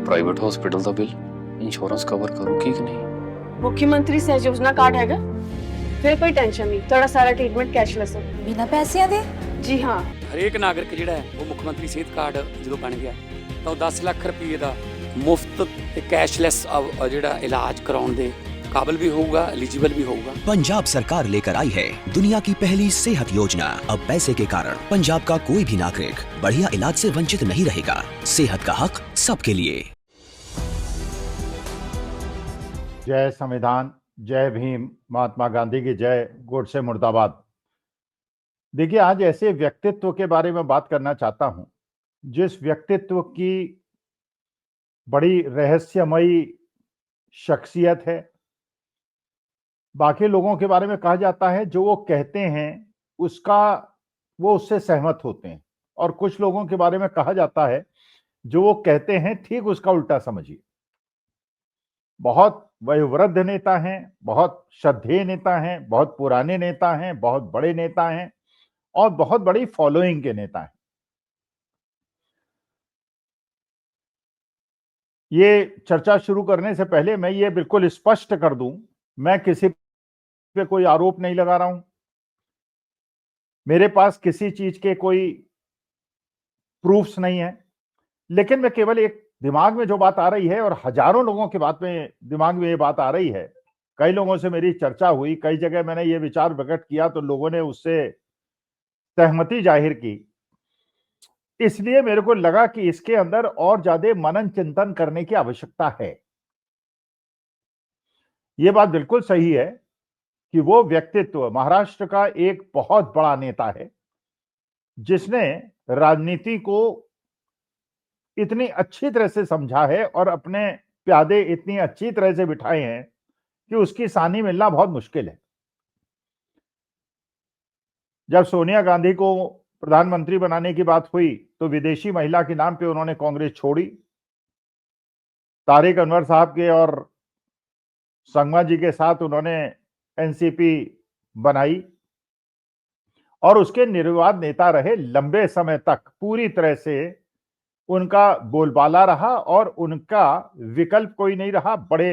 Private hospital ਦਾ bill insurance cover ਕਰੂਗੀ ਕਿ ਨਹੀਂ? मुख्यमंत्री सहज योजना कार्ड हैगा, फिर कोई टेंशन नहीं, थोड़ा सारा ट्रीटमेंट कैशलेस है। ਬਿਨਾਂ ਪੈਸਿਆਂ ਦੇ? जी हाँ, ਹਰੇਕ ਨਾਗਰਿਕ ਜਿਹੜਾ ਹੈ ਉਹ ਮੁੱਖ ਮੰਤਰੀ ਸਿਹਤ ਕਾਰਡ ਜਦੋਂ ਬਣ ਗਿਆ ਤਾਂ ਉਹ 10 ਲੱਖ ਰੁਪਏ ਦਾ ਮੁਫਤ ਤੇ ਕੈਸ਼ਲੈਸ ਜਿਹੜਾ ਇਲਾਜ ਕਰਾਉਣ ਦੇ ਕਾਬਿਲ ਵੀ ਹੋਊਗਾ, ਐਲੀਜੀਬਲ भी होगा। पंजाब सरकार लेकर आई है दुनिया की पहली सेहत योजना। अब पैसे के कारण पंजाब का कोई भी नागरिक बढ़िया इलाज से वंचित नहीं रहेगा। सेहत का हक सबके लिए। जय संविधान, जय भीम, महात्मा गांधी की जय, गोडसे मुर्दाबाद। देखिए, आज ऐसे व्यक्तित्व के बारे में बात करना चाहता हूं जिस व्यक्तित्व की बड़ी रहस्यमयी शख्सियत है। बाकी लोगों के बारे में कहा जाता है जो वो कहते हैं वो उससे सहमत होते हैं, और कुछ लोगों के बारे में कहा जाता है जो वो कहते हैं ठीक उसका उल्टा समझिए। बहुत वयोवृद्ध नेता हैं, बहुत श्रद्धेय नेता हैं, बहुत पुराने नेता हैं, बहुत बड़े नेता हैं और बहुत बड़ी फॉलोइंग के नेता हैं। ये चर्चा शुरू करने से पहले मैं ये बिल्कुल स्पष्ट कर दूं, मैं किसी पे कोई आरोप नहीं लगा रहा हूं, मेरे पास किसी चीज के कोई प्रूफ्स नहीं है, लेकिन मैं केवल एक दिमाग में जो बात आ रही है, और हजारों लोगों के दिमाग में ये बात आ रही है। कई लोगों से मेरी चर्चा हुई, कई जगह मैंने ये विचार प्रकट किया तो लोगों ने उससे सहमति जाहिर की। इसलिए मेरे को लगा कि इसके अंदर और ज्यादा मनन चिंतन करने की आवश्यकता है। ये बात बिल्कुल सही है कि वो व्यक्तित्व महाराष्ट्र का एक बहुत बड़ा नेता है जिसने राजनीति को इतनी अच्छी तरह से समझा है और अपने प्यादे इतनी अच्छी तरह से बिठाए हैं कि उसकी सानी मिलना बहुत मुश्किल है। जब सोनिया गांधी को प्रधानमंत्री बनाने की बात हुई तो विदेशी महिला के नाम पे उन्होंने कांग्रेस छोड़ी। तारिक अनवर साहब के और संगमा जी के साथ उन्होंने एनसीपी बनाई और उसके निर्विवाद नेता रहे लंबे समय तक। पूरी तरह से उनका बोलबाला रहा और उनका विकल्प कोई नहीं रहा। बड़े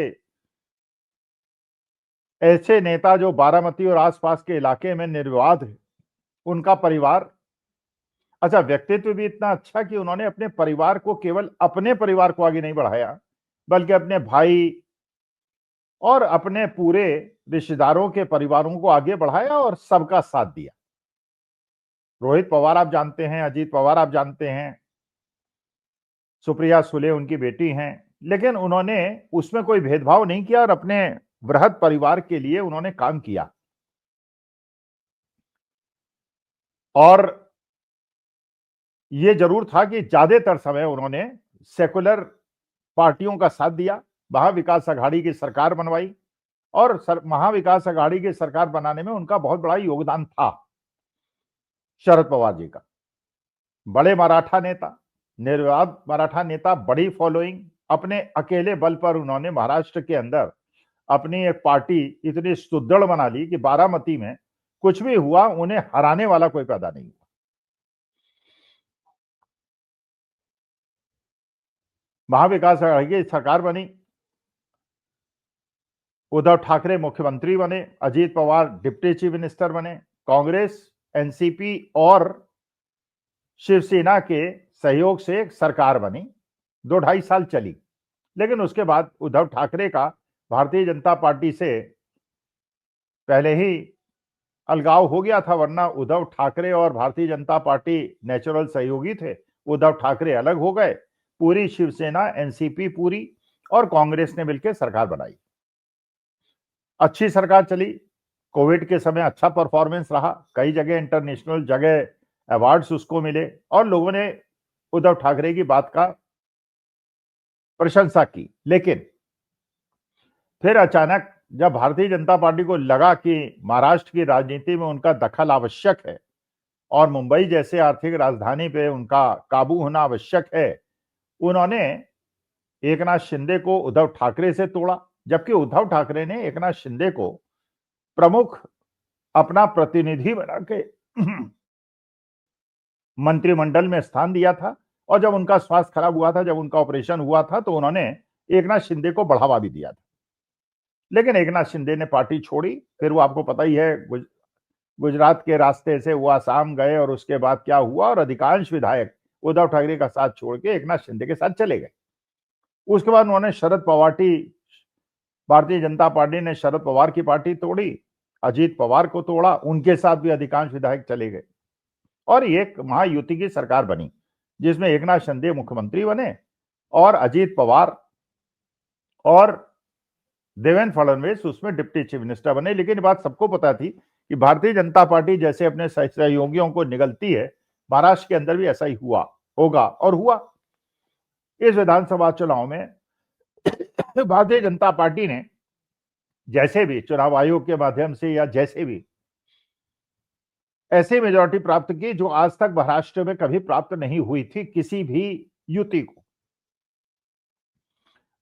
ऐसे नेता जो बारामती और आसपास के इलाके में निर्विवाद है, उनका परिवार। अच्छा, व्यक्तित्व भी इतना अच्छा कि उन्होंने अपने परिवार को, केवल अपने परिवार को आगे नहीं बढ़ाया बल्कि अपने भाई और अपने पूरे रिश्तेदारों के परिवारों को आगे बढ़ाया और सबका साथ दिया। रोहित पवार आप जानते हैं, अजीत पवार आप जानते हैं, सुप्रिया सुले उनकी बेटी हैं, लेकिन उन्होंने उसमें कोई भेदभाव नहीं किया और अपने वृहद परिवार के लिए उन्होंने काम किया। और यह जरूर था कि ज्यादातर समय उन्होंने सेकुलर पार्टियों का साथ दिया, महाविकास अघाड़ी की सरकार बनवाई और महाविकास अघाड़ी की सरकार बनाने में उनका बहुत बड़ा योगदान था। शरद पवार जी का बड़े मराठा नेता, निर्विवाद मराठा नेता, बड़ी फॉलोइंग, अपने अकेले बल पर उन्होंने महाराष्ट्र के अंदर अपनी एक पार्टी इतनी सुदृढ़ बना ली कि बारामती में कुछ भी हुआ उन्हें हराने वाला कोई पैदा नहीं हुआ। महाविकास अघाड़ी की सरकार बनी, उद्धव ठाकरे मुख्यमंत्री बने, Ajit Pawar deputy chief minister बने, कांग्रेस, एनसीपी और शिवसेना के सहयोग से एक सरकार बनी, 2-2.5 साल चली। लेकिन उसके बाद उद्धव ठाकरे का भारतीय जनता पार्टी से पहले ही अलगाव हो गया था, वरना उद्धव ठाकरे और भारतीय जनता पार्टी नेचुरल सहयोगी थे। उद्धव ठाकरे अलग हो गए, पूरी शिवसेना, एनसीपी पूरी और कांग्रेस ने मिलकर सरकार बनाई। अच्छी सरकार चली, कोविड के समय अच्छा परफॉर्मेंस रहा, कई जगह इंटरनेशनल जगह अवार्ड्स उसको मिले और लोगों ने उद्धव ठाकरे की बात का प्रशंसा की। लेकिन फिर अचानक जब भारतीय जनता पार्टी को लगा कि महाराष्ट्र की राजनीति में उनका दखल आवश्यक है और मुंबई जैसे आर्थिक राजधानी पे उनका काबू होना आवश्यक है, उन्होंने एकनाथ शिंदे को उद्धव ठाकरे से तोड़ा, जबकि उद्धव ठाकरे ने एकनाथ शिंदे को प्रमुख अपना प्रतिनिधि बना के मंत्रिमंडल में स्थान दिया था और जब उनका स्वास्थ्य खराब हुआ था, जब उनका ऑपरेशन हुआ था, तो उन्होंने एकनाथ शिंदे को बढ़ावा भी दिया था। लेकिन एकनाथ शिंदे ने पार्टी छोड़ी। फिर वो आपको पता ही है, गुजरात के रास्ते से वो आसाम गए और उसके बाद क्या हुआ, और अधिकांश विधायक उद्धव ठाकरे का साथ छोड़ के एकनाथ शिंदे के साथ चले गए। उसके बाद उन्होंने भारतीय जनता पार्टी ने शरद पवार की पार्टी तोड़ी, अजीत पवार को तोड़ा, उनके साथ भी अधिकांश विधायक चले गए और ये एक महायुति की सरकार बनी जिसमें एकनाथ शिंदे मुख्यमंत्री बने और अजीत पवार और देवेंद्र फडणवीस उसमें डिप्टी चीफ मिनिस्टर बने। लेकिन बात सबको पता थी कि भारतीय जनता पार्टी जैसे अपने सहयोगियों को निगलती है, महाराष्ट्र के अंदर भी ऐसा ही हुआ होगा और हुआ। इस विधानसभा चुनाव में भारतीय जनता पार्टी ने जैसे भी चुनाव आयोग के माध्यम से या जैसे भी ऐसी मेजॉरिटी प्राप्त की जो आज तक महाराष्ट्र में कभी प्राप्त नहीं हुई थी किसी भी युति को।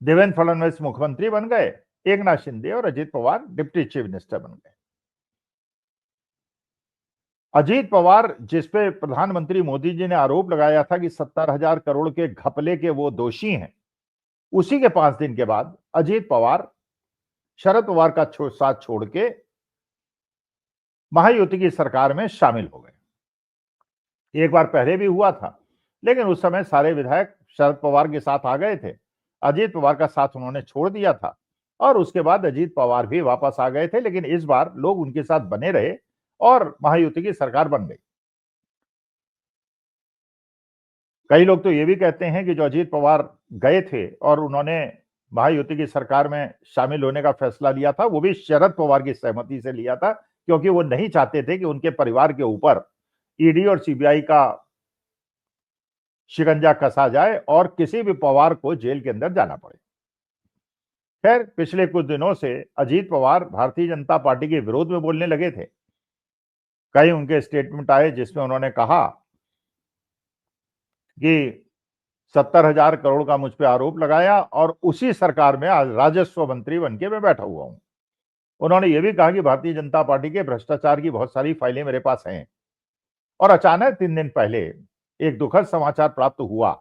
देवेंद्र फडणवीस मुख्यमंत्री बन गए, एकनाथ शिंदे और Ajit Pawar deputy chief minister बन गए। अजीत पवार जिसपे प्रधानमंत्री मोदी जी ने आरोप लगाया था कि 70,000 करोड़ के घपले के वो दोषी हैं, उसी के 5 दिन के बाद अजीत पवार शरद पवार का साथ छोड़ के महायुति की सरकार में शामिल हो गए। एक बार पहले भी हुआ था, लेकिन उस समय सारे विधायक शरद पवार के साथ आ गए थे, अजीत पवार का साथ उन्होंने छोड़ दिया था और उसके बाद अजीत पवार भी वापस आ गए थे। लेकिन इस बार लोग उनके साथ बने रहे और महायुति की सरकार बन गई। कई लोग तो ये भी कहते हैं कि जो अजीत पवार गए थे और उन्होंने महायुति की सरकार में शामिल होने का फैसला लिया था, वो भी शरद पवार की सहमति से लिया था, क्योंकि वो नहीं चाहते थे कि उनके परिवार के ऊपर ईडी और सीबीआई का शिकंजा कसा जाए और किसी भी पवार को जेल के अंदर जाना पड़े। खैर, पिछले कुछ दिनों से अजीत पवार भारतीय जनता पार्टी के विरोध में बोलने लगे थे। कई उनके स्टेटमेंट आए जिसमें उन्होंने कहा कि 70,000 करोड़ का मुझ पे आरोप लगाया और उसी सरकार में आज राजस्व मंत्री बनके मैं बैठा हुआ हूं। उन्होंने ये भी कहा कि भारतीय जनता पार्टी के भ्रष्टाचार की बहुत सारी फाइलें मेरे पास हैं। और अचानक 3 दिन पहले एक दुखद समाचार प्राप्त हुआ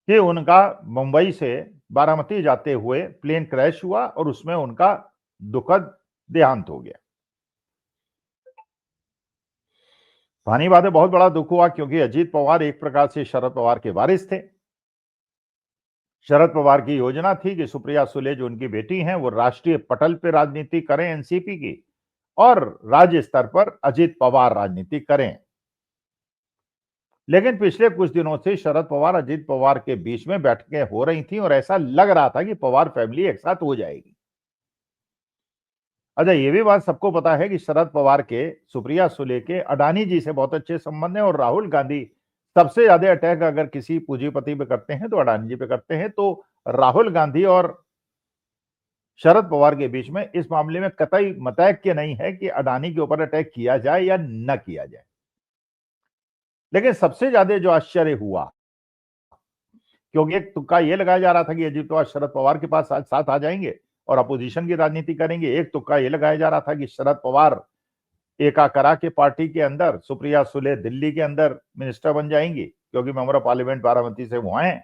कि उनका मुंबई से बारामती जाते हुए प्लेन क्रैश हुआ और उसमें उनका दुखद देहांत हो गया। पानी बात है, बहुत बड़ा दुख हुआ, क्योंकि अजीत पवार एक प्रकार से शरद पवार के वारिस थे। शरद पवार की योजना थी कि सुप्रिया सुले जो उनकी बेटी हैं वो राष्ट्रीय पटल पे राजनीति करें एनसीपी की, और राज्य स्तर पर अजीत पवार राजनीति करें। लेकिन पिछले कुछ दिनों से शरद पवार अजीत पवार के बीच में बैठकें हो रही थी और ऐसा लग रहा था कि पवार फैमिली एक साथ हो जाएगी। अच्छा, ये भी बात सबको पता है कि शरद पवार के सुप्रिया सुले के अडानी जी से बहुत अच्छे संबंध हैं और राहुल गांधी सबसे ज्यादा अटैक अगर किसी पूंजीपति पे करते हैं तो अडानी जी पे करते हैं। तो राहुल गांधी और शरद पवार के बीच में इस मामले में कतई मतैक्य नहीं है कि अडानी के ऊपर अटैक किया जाए या न किया जाए। लेकिन सबसे ज्यादा जो आश्चर्य हुआ, क्योंकि एक तुक्का ये लगाया जा रहा था कि अजीत पवार शरद पवार के पास साथ आ जाएंगे और अपोजिशन की राजनीति करेंगे। एक तुक्का ये लगाया जा रहा था कि शरद पवार एकाकरा के पार्टी के अंदर, सुप्रिया सुले दिल्ली के अंदर मिनिस्टर बन जाएंगी क्योंकि मेंबर ऑफ पार्लियामेंट बारामती से वो हैं,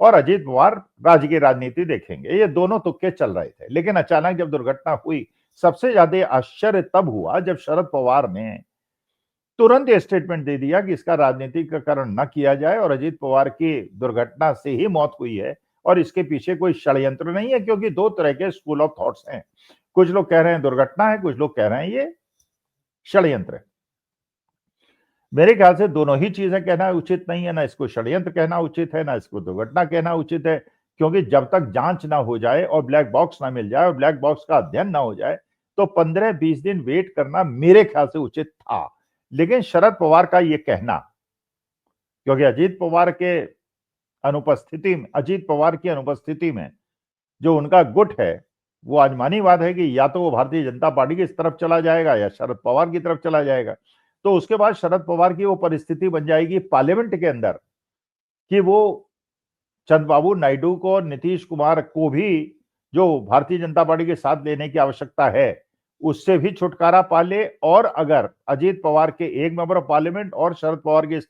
और अजीत पवार राज्य की राजनीति देखेंगे। ये दोनों तुक्के चल रहे थे। लेकिन अचानक जब दुर्घटना हुई, सबसे ज्यादा आश्चर्य तब हुआ जब शरद पवार ने तुरंत ये स्टेटमेंट दे दिया कि इसका राजनीतिकरण न किया जाए और अजीत पवार की दुर्घटना से ही मौत हुई है और इसके पीछे कोई षड्यंत्र नहीं है। क्योंकि दो तरह के स्कूल ऑफ थॉट्स हैं, कुछ लोग कह रहे हैं दुर्घटना है, कुछ लोग कह रहे हैं ये षड्यंत्र है। मेरे ख्याल से दोनों ही चीजें कहना उचित नहीं है, ना इसको षड्यंत्र कहना उचित है, ना इसको दुर्घटना कहना उचित है। क्योंकि जब तक जांच ना हो जाए और ब्लैक बॉक्स ना मिल जाए और ब्लैक बॉक्स का अध्ययन ना हो जाए तो 15-20 दिन वेट करना मेरे ख्याल से उचित था। लेकिन शरद पवार का ये कहना, क्योंकि अजीत पवार की अनुपस्थिति में जो उनका गुट है वो आजमानी बात है कि या तो वो भारतीय जनता पार्टी की तरफ चला जाएगा या शरद पवार की तरफ चला जाएगा। तो उसके बाद शरद पवार की वो परिस्थिति बन जाएगी पार्लियामेंट के अंदर कि वो चंद्रबाबू नायडू को, नीतीश कुमार को भी जो भारतीय जनता पार्टी के साथ लेने की आवश्यकता है उससे भी छुटकारा पा ले, और अगर अजीत पवार के एक मेंबर ऑफ पार्लियामेंट और शरद पवार के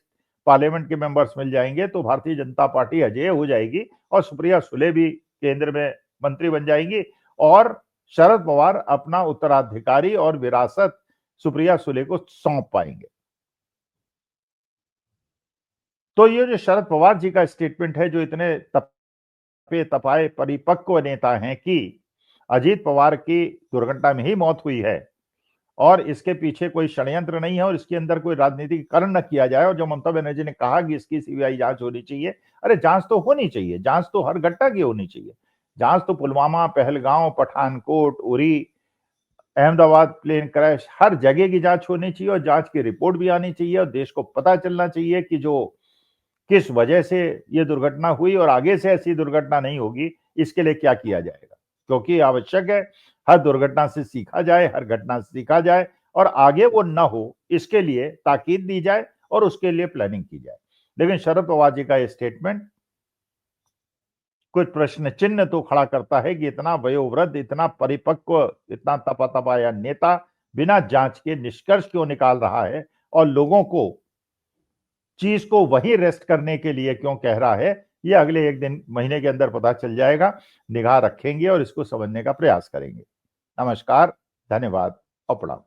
पार्लियामेंट के मेंबर्स मिल जाएंगे तो भारतीय जनता पार्टी अजेय हो जाएगी और सुप्रिया सुले भी केंद्र में मंत्री बन जाएंगी और शरद पवार अपना उत्तराधिकारी और विरासत सुप्रिया सुले को सौंप पाएंगे। तो ये जो शरद पवार जी का स्टेटमेंट है, जो इतने तपे तपाए परिपक्व नेता हैं कि अजीत पवार की दुर्घटना में ही मौत हुई है और इसके पीछे कोई षड्यंत्र नहीं है और इसके अंदर कोई राजनीतिकरण न किया जाए, और जो ममता बनर्जी ने कहा कि इसकी सीबीआई जांच होनी चाहिए, अरे जांच तो होनी चाहिए, जांच तो हर घटना की होनी चाहिए। जांच तो पुलवामा, पहलगांव, पठानकोट, उरी, अहमदाबाद प्लेन क्रैश, हर जगह की जांच होनी चाहिए और जांच की रिपोर्ट भी आनी चाहिए और देश को पता चलना चाहिए कि जो किस वजह से ये दुर्घटना हुई और आगे से ऐसी दुर्घटना नहीं होगी, इसके लिए क्या किया जाएगा, क्योंकि आवश्यक है हर दुर्घटना से सीखा जाए, हर घटना से सीखा जाए और आगे वो न हो इसके लिए ताकीद दी जाए और उसके लिए प्लानिंग की जाए। लेकिन शरद पवार जी का ये स्टेटमेंट कुछ प्रश्न चिन्ह तो खड़ा करता है कि इतना वयोवृद्ध, इतना परिपक्व, इतना तपाया नेता बिना जांच के निष्कर्ष क्यों निकाल रहा है और लोगों को चीज को वही रेस्ट करने के लिए क्यों कह रहा है, ये अगले एक दिन महीने के अंदर पता चल जाएगा। निगाह रखेंगे और इसको समझने का प्रयास करेंगे। नमस्कार, धन्यवाद और प्रणाम।